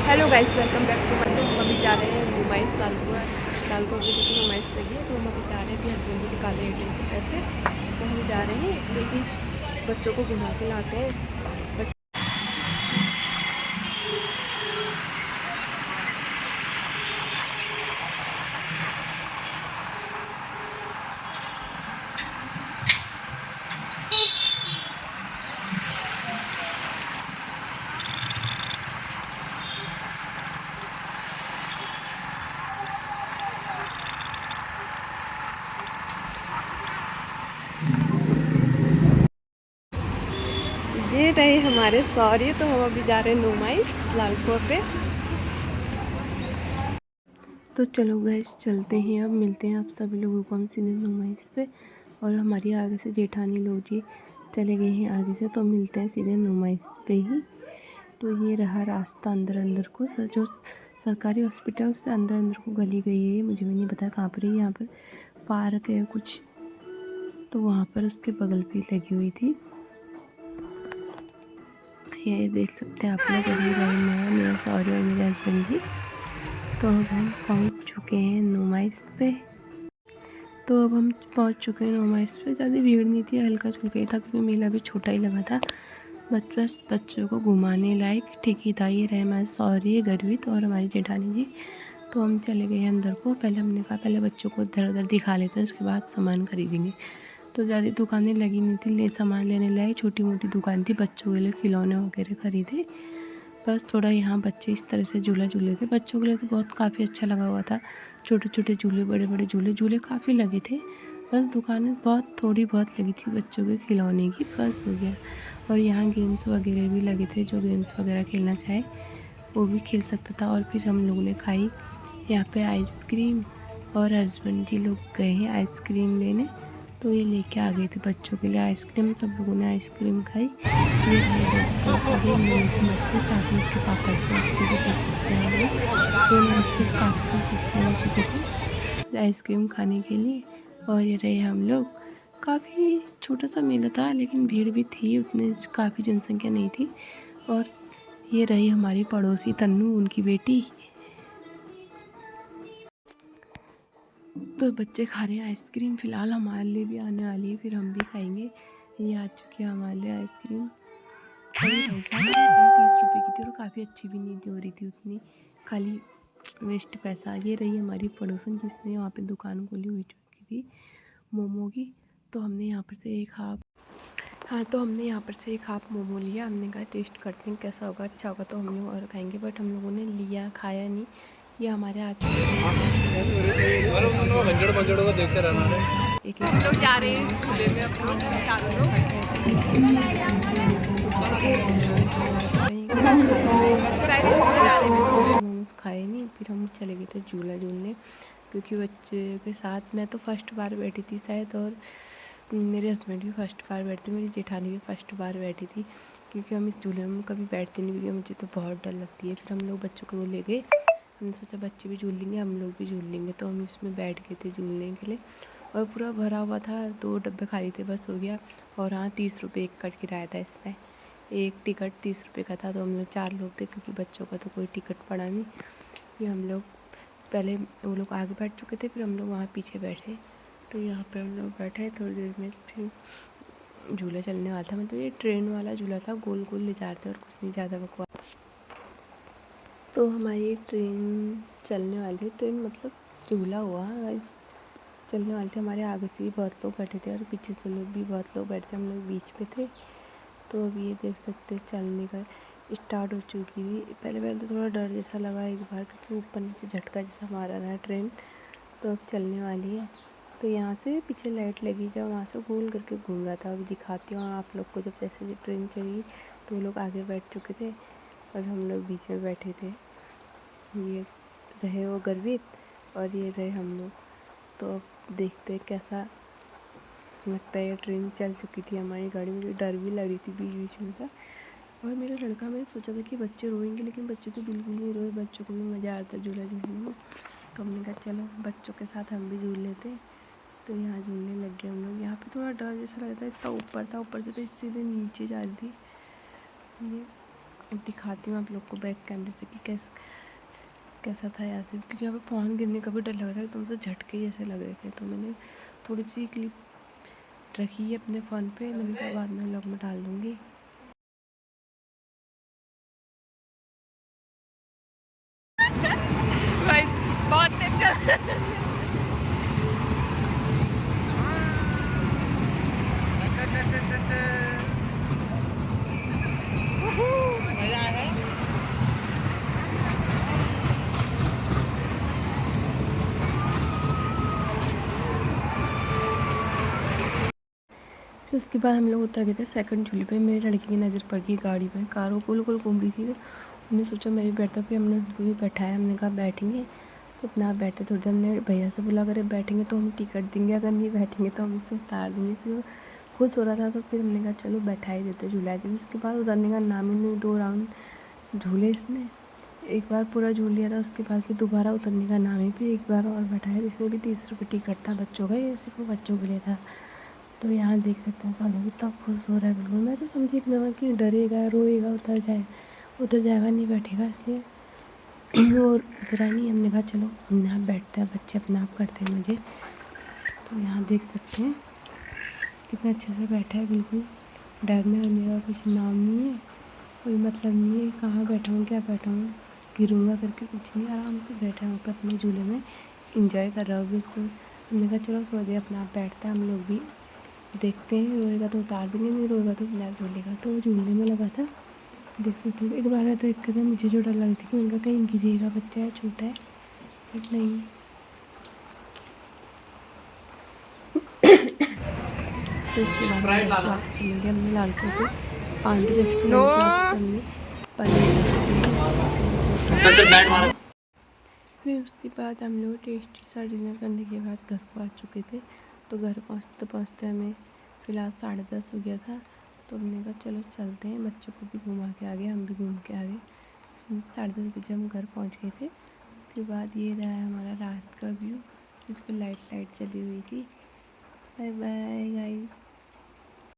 Hello guys, welcome back to my. हम अभी जा रहे हैं नुमाइश लालपुर की जो नुमाइश लगी है, तो हम अभी जा रहे हैं। अभी हस्बैंड जी निकाले एटीएम के पैसे, तो हम जा रहे हैं इसलिए कि बच्चों को घुमा के लाते हैं। ये रहे हमारे सॉरी, तो हम अभी जा रहे हैं नुमाइश लालपुर पे। तो चलो गैस, चलते हैं। अब मिलते हैं आप सभी लोगों को हम सीधे नुमाइश पे। और हमारी आगे से जेठानी लोग जी चले गए हैं आगे से, तो मिलते हैं सीधे नुमाइश पे ही। तो ये रहा रास्ता अंदर को, जो सरकारी हॉस्पिटल से अंदर को गली गई है। मुझे भी नहीं पता कहाँ पर है। यहाँ पर पार्क है कुछ, तो वहाँ पर उसके बगल पे लगी हुई थी। ये देख सकते हैं आप लोग। अभी रहे मैं, मेरा सॉरी और मेरे हस्बैंड जी। तो अब हम पहुँच चुके हैं नुमाइश पे। तो अब हम पहुँच चुके हैं नुमाइश पे। ज़्यादा भीड़ नहीं थी, हल्का चुल था क्योंकि मेला भी छोटा ही लगा था। बस बच्चों को घुमाने लायक ठीक ही था। ये रहे हमारे सॉरी गर्वित और हमारी जेठानी जी। तो हम चले गए अंदर को। पहले हमने कहा पहले बच्चों को इधर उधर दिखा लेते हैं, उसके बाद सामान खरीदेंगे। तो ज़्यादा दुकानें लगी नहीं थी, सामान लेने लायक छोटी मोटी दुकान थी। बच्चों के लिए खिलौने वगैरह खरीदे। बस थोड़ा यहाँ बच्चे इस तरह से झूला झूले थे। बच्चों के लिए तो बहुत काफ़ी अच्छा लगा हुआ था। छोटे छोटे झूले, बड़े बड़े झूले काफ़ी लगे थे। बस दुकानें बहुत थोड़ी बहुत लगी थी बच्चों के खिलौने की, बस हो गया। और यहाँ गेम्स वगैरह भी लगे थे, जो गेम्स वगैरह खेलना चाहे वो भी खेल सकता था। और फिर हम लोगों ने खाई यहाँ पे आइसक्रीम, और हस्बैंड जी लोग गए हैं आइसक्रीम लेने, तो ये लेके आ गए थे बच्चों के लिए आइसक्रीम। सब लोगों ने आइसक्रीम खाई। ये मस्ती, साथ में इसके पापा की मस्ती भी देख सकते हैं हम लोग। दोनों बच्चे काफ़ी खुश चुके थे आइसक्रीम खाने के लिए। और ये रहे हम लोग। काफ़ी छोटा सा मेला था, लेकिन भीड़ भी थी, उतनी काफ़ी जनसंख्या नहीं थी। और ये रही हमारी पड़ोसी तन्नू, उनकी बेटी। तो बच्चे खा रहे हैं आइसक्रीम। फ़िलहाल हमारे लिए भी आने वाली है, फिर हम भी खाएंगे। ये आ चुकी है हमारे लिए आइसक्रीम। और ये भाई साहब आइसक्रीम 30 रुपये की थी, और काफ़ी अच्छी भी नहीं हो रही थी उतनी, खाली वेस्ट पैसा। ये रही हमारी पड़ोसन, जिसने वहाँ पे दुकान खोली हुई थी मोमो की। तो हमने यहाँ पर से एक हाफ मोमो लिया। हमने कहा टेस्ट करते हैं कैसा होगा, अच्छा होगा तो हम लोग और खाएंगे। बट हम लोगों ने लिया, खाया नहीं। ये हमारे आज एक लोग जा रहे हैं झूले में मोमोज खाए नहीं। फिर हम चले गए थे झूला झूलने, क्योंकि बच्चे के साथ मैं तो फर्स्ट बार बैठी थी शायद, और मेरे हस्बैंड भी फर्स्ट बार बैठते, मेरी जेठानी भी फर्स्ट बार बैठी थी। क्योंकि हम इस झूले में कभी बैठते नहीं, क्योंकि मुझे तो बहुत डर लगती है। फिर हम लोग बच्चों को ले गए, हमने सोचा बच्चे भी झूल लेंगे, हम लोग भी झूल लेंगे। तो हम इसमें बैठ गए थे झूलने के लिए। और पूरा भरा हुआ था, 2 डब्बे खाली थे, बस हो गया। और हाँ, 30 रुपये एक कट किराया था इसमें। एक टिकट 30 रुपये का था। तो हम लोग 4 लोग थे, क्योंकि बच्चों का तो कोई टिकट पड़ा नहीं। फिर हम लोग पहले, वो लोग आगे बैठ चुके थे, फिर हम लोग वहाँ पीछे बैठे। तो यहाँ पे हम लोग बैठे थोड़ी देर में, फिर झूला चलने वाला था। मतलब ये ट्रेन वाला झूला था, गोल गोल ले जा रहे थे और कुछ नहीं ज़्यादा बकवास। तो हमारी ट्रेन चलने वाली है, ट्रेन मतलब झूला हुआ गाइस चलने वाले थे। हमारे आगे से भी बहुत लोग बैठे थे और पीछे से लोग भी बहुत लोग बैठे थे, हम लोग बीच पे थे। तो अब ये देख सकते हैं चलने का स्टार्ट हो चुकी थी। पहले तो थोड़ा डर जैसा लगा एक बार, क्योंकि ऊपर नीचे झटका जैसा मारा रहा है ट्रेन। तो अब चलने वाली है। तो यहाँ से पीछे लाइट लगी, जब वहाँ से गोल करके घूम रहा था। अभी दिखाती हूँ आप लोग को। जब जैसे ट्रेन चली तो वो लोग आगे बैठ चुके थे और हम लोग बीच में बैठे थे। ये रहे वो गर्वित और ये रहे हम लोग। तो अब देखते हैं कैसा लगता है। ट्रेन चल चुकी थी हमारी गाड़ी में, डर भी लग रही थी बीच बीच में था। और मेरा लड़का, मैंने सोचा था कि बच्चे रोएंगे, लेकिन बच्चे तो बिल्कुल नहीं रोए। बच्चों को भी मज़ा आता है झूला झूलने में। तो हमने कहा चलो बच्चों के साथ हम भी झूल लेते। तो यहाँ झूलने लग गए हम लोग। यहाँ पे थोड़ा डर जैसा लगता है, इतना ऊपर था, ऊपर से तो सीधे नीचे जा रही थी। ये अब दिखाती हूँ आप लोग को बैक कैमरे से कि कैसा था यहाँ से, क्योंकि यहाँ पे फ़ोन गिरने का भी डर लग रहा है, एकदम से झटके जैसे लग रहे थे। तो मैंने थोड़ी सी क्लिप रखी है अपने फ़ोन पे, मैंने कहा बाद में व्लॉग में डाल दूँगी। बहुत फिर उसके बाद हम लोग उतर गए थे सेकंड झूले पे। मेरी लड़की की नज़र पड़ गई गाड़ी में, कार वो गोल गोल घूम रही थी। तो हमने सोचा मैं भी बैठता हूँ, फिर हमने उनको भी बैठाया। हमने कहा बैठेंगे, तो अपना आप बैठे। थोड़ी देर हमने भैया से बोला अगर बैठेंगे तो हम टिकट देंगे, अगर नहीं बैठेंगे तो हम इससे उतार देंगे। फिर वो खुश हो रहा था, तो फिर हमने कहा चलो बैठा ही देते, झूला दी। उसके बाद उतरने का नाम ही नहीं, 2 राउंड झूले इसने, एक बार पूरा झूल लिया था। उसके बाद फिर दोबारा उतरने का नाम ही, फिर एक बार और बैठाया। इसमें भी 30 रुपये टिकट था बच्चों का, ये सिर्फ बच्चों के लिए था। तो यहाँ देख सकते हैं सालों भी तब खुश हो रहा है बिल्कुल। मैं तो समझी एक नवा कि डरेगा रोएगा उतर जाएगा नहीं बैठेगा, इसलिए और उतरा नहीं। हमने कहा चलो हम यहाँ बैठते हैं, बच्चे अपना आप करते हैं मज़े। तो यहाँ देख सकते हैं कितना अच्छे से बैठा है, बिल्कुल डरने वरने का कुछ नाम नहीं है, कोई मतलब नहीं है कहाँ बैठा हूँ क्या बैठा हूँ गिरूँगा करके, कुछ नहीं, आराम से बैठा है वहाँ पर अपने झूले में इंजॉय कर रहा होगी उसको। हमने कहा चलो थोड़ी देर अपना आप बैठता है, हम लोग भी देखते हैं, रोएगा तो उतार देंगे, नहीं रोएगा तो बिना झूलेगा। तो वो झूलने में लगा था, देख सकते हो। एक बार तो एक कदम मुझे जो डर लगी थी कि उनका कहीं गिरेगा, बच्चा है छोटा है, बट नहीं। तो उसके बाद वापस मिल गया, हमने लाल को पानी रखी हमने फिर उसके बाद हम लोग टेस्टी सा डिनर करने के बाद घर को आ चुके थे। तो घर पहुँचते पहुँचते हमें फ़िलहाल 10:30 हो गया था। तो हमने कहा चलो चलते हैं, बच्चों को भी घुमा के आ गए, हम भी घूम के आ गए। 10:30 बजे हम घर पहुँच गए थे। उसके बाद ये रहा है हमारा रात का व्यू, जिस पर लाइट चली हुई थी। Bye bye guys.